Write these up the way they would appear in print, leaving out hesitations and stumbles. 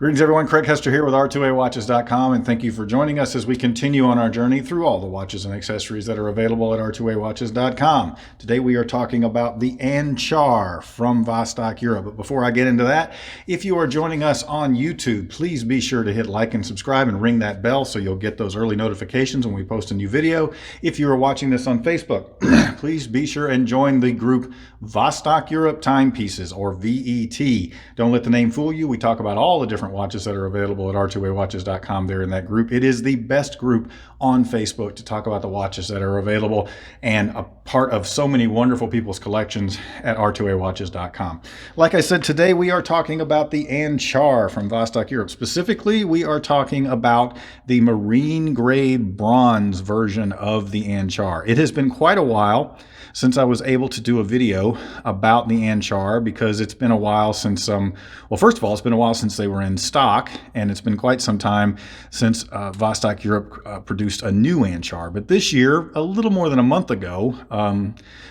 Greetings everyone, Craig Hester here with R2AWatches.com, and thank you for joining us as we continue on our journey through all the watches and accessories that are available at R2AWatches.com. Today we are talking about the Anchar from Vostok Europe. But before I get into that, if you are joining us on YouTube, please be sure to hit like and subscribe and ring that bell so you'll get those early notifications when we post a new video. If you are watching this on Facebook, please be sure and join the group Vostok Europe Timepieces, or VET. Don't let the name fool you. We talk about all the different watches that are available at R2AWatches.com there in that group. It is the best group on Facebook to talk about the watches that are available and a part of so many wonderful people's collections at R2AWatches.com. Like I said, today we are talking about the Anchar from Vostok Europe. Specifically, we are talking about the marine grade bronze version of the Anchar. It has been quite a while since I was able to do a video about the Anchar because it's been a while since, well, first of all, it's been a while since they were in stock, and it's been quite some time since Vostok Europe produced a new Anchar. But this year, a little more than a month ago,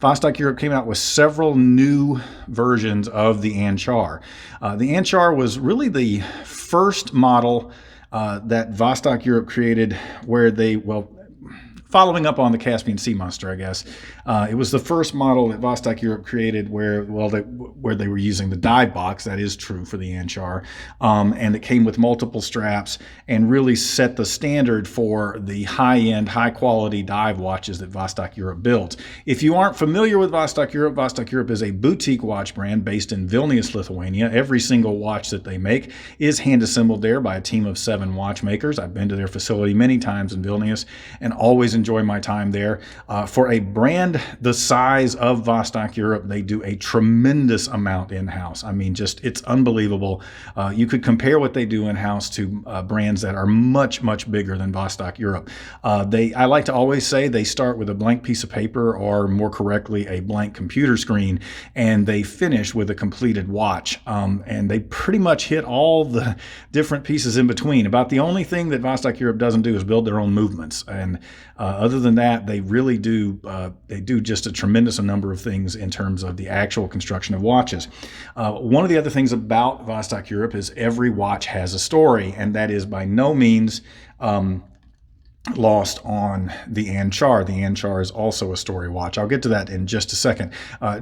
Vostok Europe came out with several new versions of the Anchar. The Anchar was really the first model that Vostok Europe created where they, well, following up on the Caspian Sea Monster, I guess. It was the first model that Vostok Europe created where they were using the dive box. That is true for the Anchar. And it came with multiple straps and really set the standard for the high-end, high-quality dive watches that Vostok Europe builds. If you aren't familiar with Vostok Europe is a boutique watch brand based in Vilnius, Lithuania. Every single watch that they make is hand-assembled there by a team of 7 watchmakers. I've been to their facility many times in Vilnius and always enjoy my time there. For a brand the size of Vostok Europe, they do a tremendous amount in-house. I mean, just it's unbelievable. You could compare what they do in-house to brands that are much, much bigger than Vostok Europe. I like to always say they start with a blank piece of paper, or more correctly, a blank computer screen, and they finish with a completed watch. And they pretty much hit all the different pieces in between. About the only thing that Vostok Europe doesn't do is build their own movements. And other than that, they really do just a tremendous number of things in terms of the actual construction of watches. One of the other things about Vostok Europe is every watch has a story, and that is by no means lost on the Anchar. The Anchar is also a story watch. I'll get to that in just a second.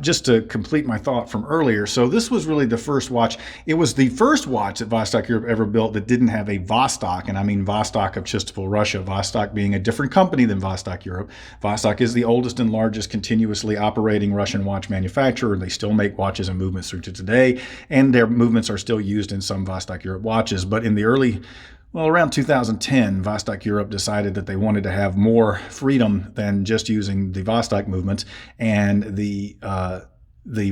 Just to complete my thought from earlier, so this was really the first watch. It was the first watch that Vostok Europe ever built that didn't have a Vostok, and I mean Vostok of Chistopol, Russia. Vostok being a different company than Vostok Europe. Vostok is the oldest and largest continuously operating Russian watch manufacturer. They still make watches and movements through to today, and their movements are still used in some Vostok Europe watches. But in the around 2010, Vostok Europe decided that they wanted to have more freedom than just using the Vostok movements, and the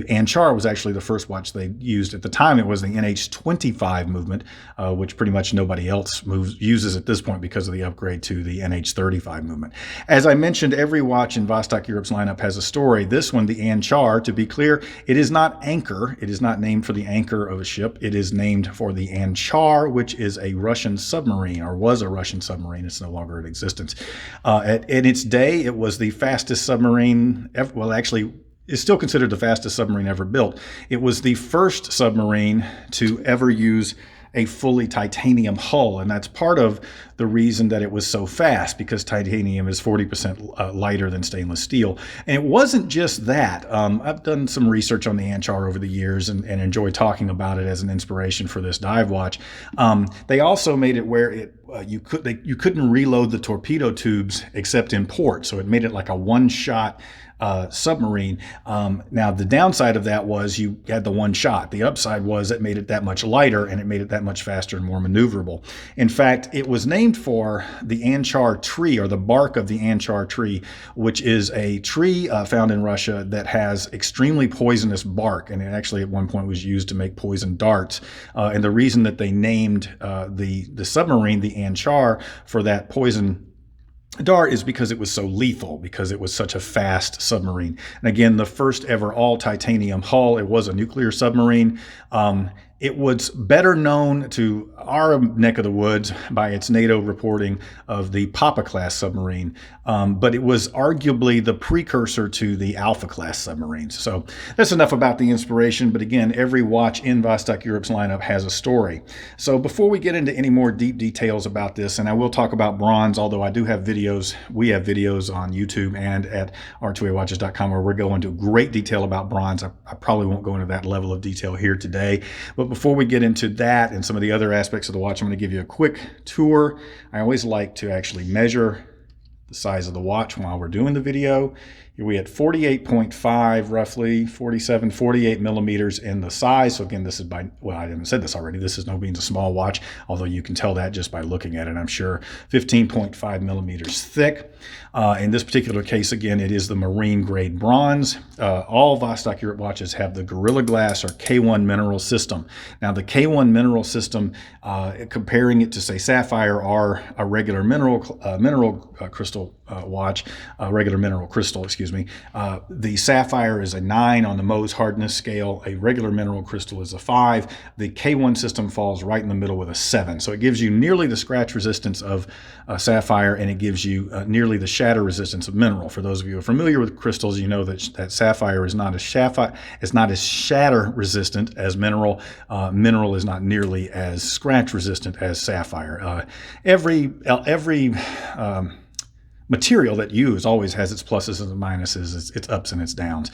Anchar was actually the first watch they used. At the time, it was the NH25 movement, which pretty much nobody else uses at this point because of the upgrade to the NH35 movement. As I mentioned, every watch in Vostok Europe's lineup has a story. This one, the Anchar, to be clear, it is not Anchor. It is not named for the anchor of a ship. It is named for the Anchar, which is a Russian submarine, or was a Russian submarine. It's no longer in existence. In its day, it was the fastest submarine ever. Well, actually, is still considered the fastest submarine ever built. It was the first submarine to ever use a fully titanium hull, and that's part of the reason that it was so fast, because titanium is 40% lighter than stainless steel. And it wasn't just that. I've done some research on the Anchar over the years and enjoy talking about it as an inspiration for this dive watch. They also made it where you couldn't reload the torpedo tubes except in port, so it made it like a one-shot submarine. Now, the downside of that was you had the one shot. The upside was it made it that much lighter, and it made it that much faster and more maneuverable. In fact, it was named for the Anchar tree, or the bark of the Anchar tree, which is a tree found in Russia that has extremely poisonous bark, and it actually at one point was used to make poison darts. And the reason that they named the submarine the Anchar for that poison dart is because it was so lethal, because it was such a fast submarine. And again, the first ever all titanium hull. It was a nuclear submarine. It was better known to our neck of the woods by its NATO reporting of the Papa-class submarine, but it was arguably the precursor to the Alpha-class submarines. So that's enough about the inspiration, but again, every watch in Vostok Europe's lineup has a story. So before we get into any more deep details about this, and I will talk about bronze, although I do have videos, we have videos on YouTube and at r2awatches.com where we're going into great detail about bronze. I probably won't go into that level of detail here today, but before we get into that and some of the other aspects of the watch, I'm going to give you a quick tour. I always like to actually measure the size of the watch while we're doing the video. Here we at 48.5, roughly 47, 48 millimeters in the size. So again, this is by, well, I haven't said this already. This is no means a small watch, although you can tell that just by looking at it, I'm sure. 15.5 millimeters thick. In this particular case, again, it is the marine grade bronze. All Vostok Europe watches have the Gorilla Glass or K1 mineral system. Now the K1 mineral system, comparing it to say sapphire or a regular mineral crystal watch, regular mineral crystal, excuse me. The sapphire is a 9 on the Mohs hardness scale. A regular mineral crystal is a 5. The K1 system falls right in the middle with a 7. So it gives you nearly the scratch resistance of sapphire, and it gives you nearly the shatter resistance of mineral. For those of you who are familiar with crystals, you know that sapphire is not as shatter resistant as mineral. Mineral is not nearly as scratch resistant as sapphire. Every material that you use always has its pluses and minuses, its ups and its downs.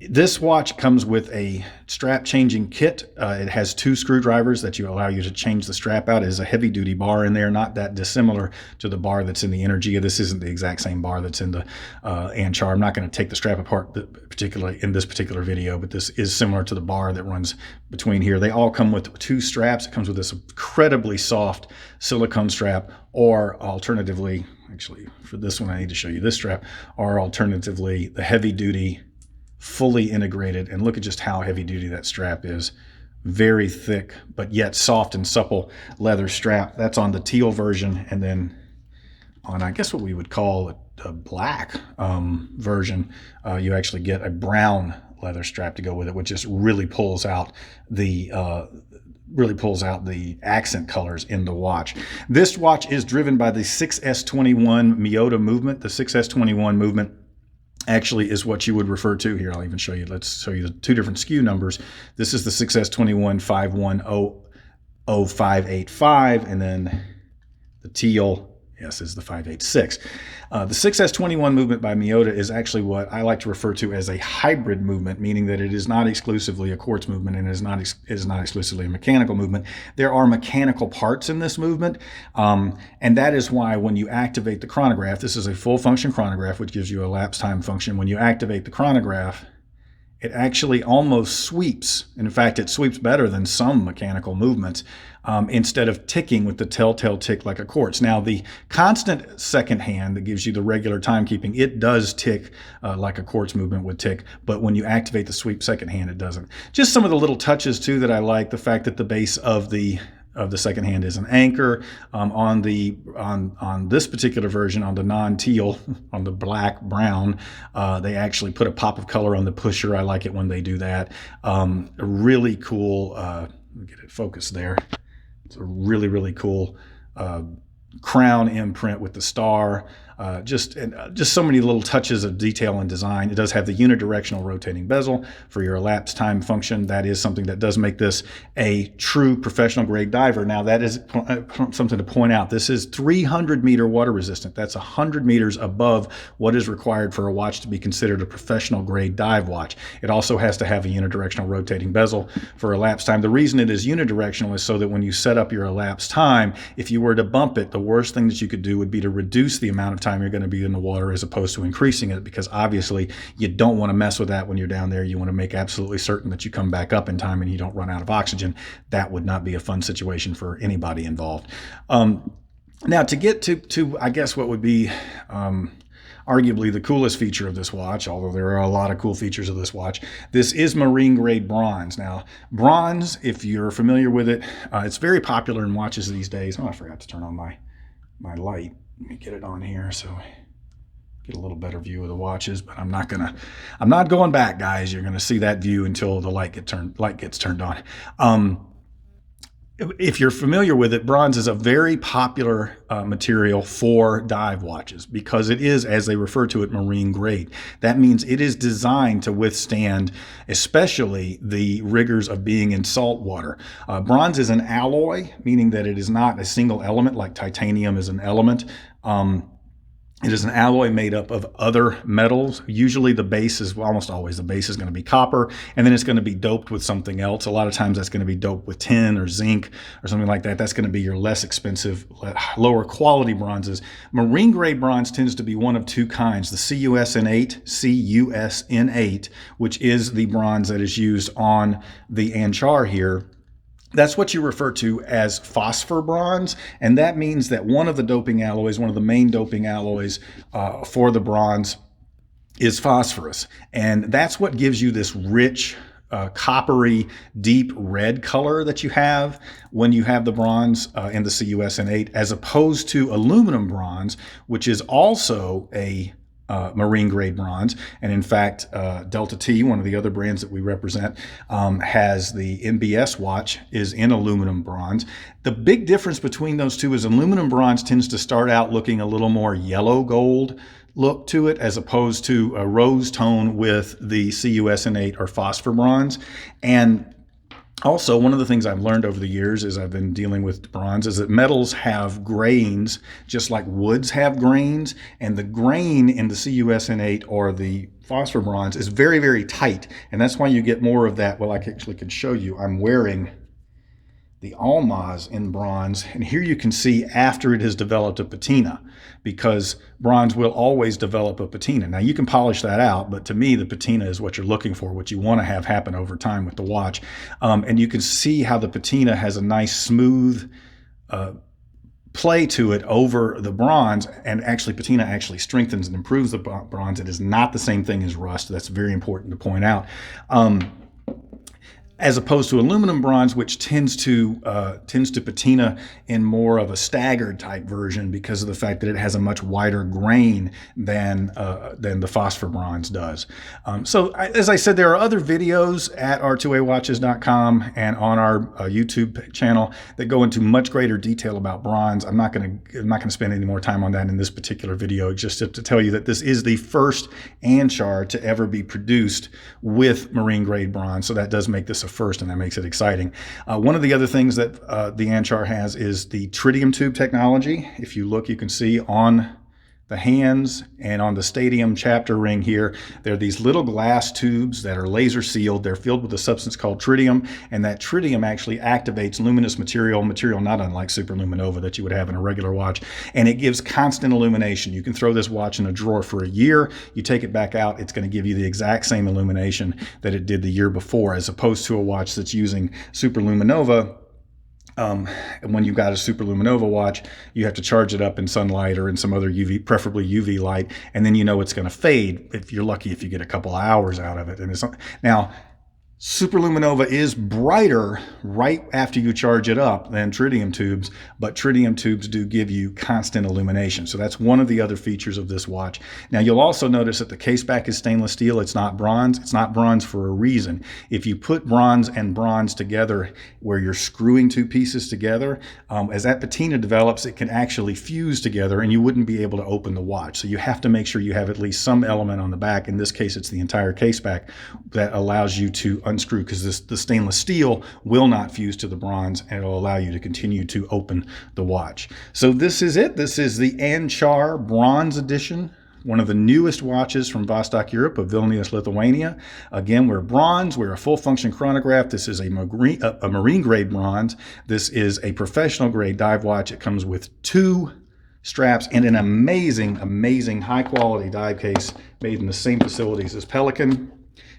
This watch comes with a strap changing kit. It has 2 screwdrivers that allow you to change the strap out. It is a heavy duty bar in there, not that dissimilar to the bar that's in the Energia. This isn't the exact same bar that's in the Anchar. I'm not going to take the strap apart particularly in this particular video, but this is similar to the bar that runs between here. They all come with 2 straps. It comes with this incredibly soft silicone strap, or alternatively, actually for this one I need to show you this strap, or alternatively the heavy duty fully integrated, and look at just how heavy duty that strap is. Very thick, but yet soft and supple leather strap. That's on the teal version, and then on, I guess what we would call a black version, you actually get a brown leather strap to go with it, which just really pulls out the accent colors in the watch. This watch is driven by the 6S21 Miyota movement. The 6S21 movement actually is what you would refer to here. I'll even show you. Let's show you the 2 different SKU numbers. This is the 6S21 5100585, and then the teal, yes, is the 586. The 6S21 movement by Miyota is actually what I like to refer to as a hybrid movement, meaning that it is not exclusively a quartz movement and is not exclusively a mechanical movement. There are mechanical parts in this movement, and that is why when you activate the chronograph, this is a full function chronograph, which gives you a lapse time function. When you activate the chronograph, it actually almost sweeps. In fact, it sweeps better than some mechanical movements, instead of ticking with the telltale tick like a quartz. Now, the constant second hand that gives you the regular timekeeping, it does tick like a quartz movement would tick, but when you activate the sweep second hand, it doesn't. Just some of the little touches too that I like. The fact that the base of the second hand is an anchor. On this particular version, on the non-teal, on the black brown, they actually put a pop of color on the pusher. I like it when they do that. Really cool. Let me get it focused there. It's a really cool crown imprint with the star. Just so many little touches of detail and design. It does have the unidirectional rotating bezel for your elapsed time function. That is something that does make this a true professional grade diver. Now, that is something to point out. This is 300 meter water resistant. That's 100 meters above what is required for a watch to be considered a professional grade dive watch. It also has to have a unidirectional rotating bezel for elapsed time. The reason it is unidirectional is so that when you set up your elapsed time, if you were to bump it, the worst thing that you could do would be to reduce the amount of time you're going to be in the water as opposed to increasing it, because obviously you don't want to mess with that when you're down there. You want to make absolutely certain that you come back up in time and you don't run out of oxygen. That would not be a fun situation for anybody involved. Now, to get to I guess what would be arguably the coolest feature of this watch, although there are a lot of cool features of this watch, this is marine grade bronze. Now, bronze, if you're familiar with it, it's very popular in watches these days. Oh, I forgot to turn on my light. Let me get it on here so Get a little better view of the watches, but I'm not going back, guys. You're gonna see that view until the light gets turned on. If you're familiar with it, bronze is a very popular material for dive watches because it is, as they refer to it, marine grade. That means it is designed to withstand especially the rigors of being in salt water. Bronze is an alloy, meaning that it is not a single element like titanium is an element. It is an alloy made up of other metals. Usually the base is, well, almost always the base is going to be copper, and then it's going to be doped with something else. A lot of times that's going to be doped with tin or zinc or something like that. That's going to be your less expensive, lower quality bronzes. Marine grade bronze tends to be one of two kinds, the CUSN8, which is the bronze that is used on the Anchar here. That's what you refer to as phosphor bronze, and that means that one of the doping alloys, one of the main doping alloys for the bronze is phosphorus. And that's what gives you this rich, coppery, deep red color that you have when you have the bronze in the CUSN8, as opposed to aluminum bronze, which is also a marine grade bronze. And in fact, Delta T, one of the other brands that we represent, has the MBS watch is in aluminum bronze. The big difference between those two is aluminum bronze tends to start out looking a little more yellow gold look to it, as opposed to a rose tone with the CUSN8 or phosphor bronze. And also, one of the things I've learned over the years as I've been dealing with bronze is that metals have grains just like woods have grains, and the grain in the CUSN8 or the phosphor bronze is very, very tight, and that's why you get more of that. Well, I actually can show you. I'm wearing the Almaz in bronze, and here you can see after it has developed a patina, because bronze will always develop a patina. Now you can polish that out, but to me the patina is what you're looking for, what you want to have happen over time with the watch. And you can see how the patina has a nice smooth play to it over the bronze, and actually patina actually strengthens and improves the bronze. It is not the same thing as rust. That's very important to point out. As opposed to aluminum bronze, which tends to patina in more of a staggered type version because of the fact that it has a much wider grain than the phosphor bronze does. So as I said, there are other videos at r2awatches.com and on our YouTube channel that go into much greater detail about bronze. I'm not going to spend any more time on that in this particular video, just to tell you that this is the first Anchar to ever be produced with marine grade bronze. So that does make this a first, and that makes it exciting. One of the other things that the Anchar has is the tritium tube technology. If you look, you can see on the hands and on the stadium chapter ring here, there are these little glass tubes that are laser sealed. They're filled with a substance called tritium, and that tritium actually activates luminous material not unlike superluminova that you would have in a regular watch, and it gives constant illumination. You can throw this watch in a drawer for a year. You take it back out, it's going to give you the exact same illumination that it did the year before, as opposed to a watch that's using superluminova. And when you've got a superluminova watch, you have to charge it up in sunlight or in some other UV, preferably UV light, and then you know it's going to fade if you're lucky, if you get a couple of hours out of it. And now, superluminova is brighter right after you charge it up than tritium tubes, but tritium tubes do give you constant illumination. So that's one of the other features of this watch. Now you'll also notice that the case back is stainless steel. It's not bronze. It's not bronze for a reason. If you put bronze and bronze together where you're screwing two pieces together, as that patina develops, it can actually fuse together and you wouldn't be able to open the watch. So you have to make sure you have at least some element on the back. In this case, it's the entire case back that allows you to unscrew, because the stainless steel will not fuse to the bronze, and it'll allow you to continue to open the watch. So this is it. This is the Anchar Bronze Edition, one of the newest watches from Vostok Europe of Vilnius, Lithuania. Again, we're bronze. We're a full function chronograph. This is a marine grade bronze. This is a professional grade dive watch. It comes with two straps and an amazing, amazing high quality dive case made in the same facilities as Pelican.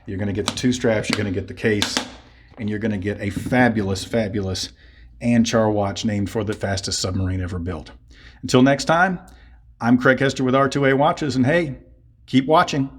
You're going to get the two straps, you're going to get the case, and you're going to get a fabulous, fabulous Anchar watch named for the fastest submarine ever built. Until next time, I'm Craig Hester with R2A Watches, and hey, keep watching.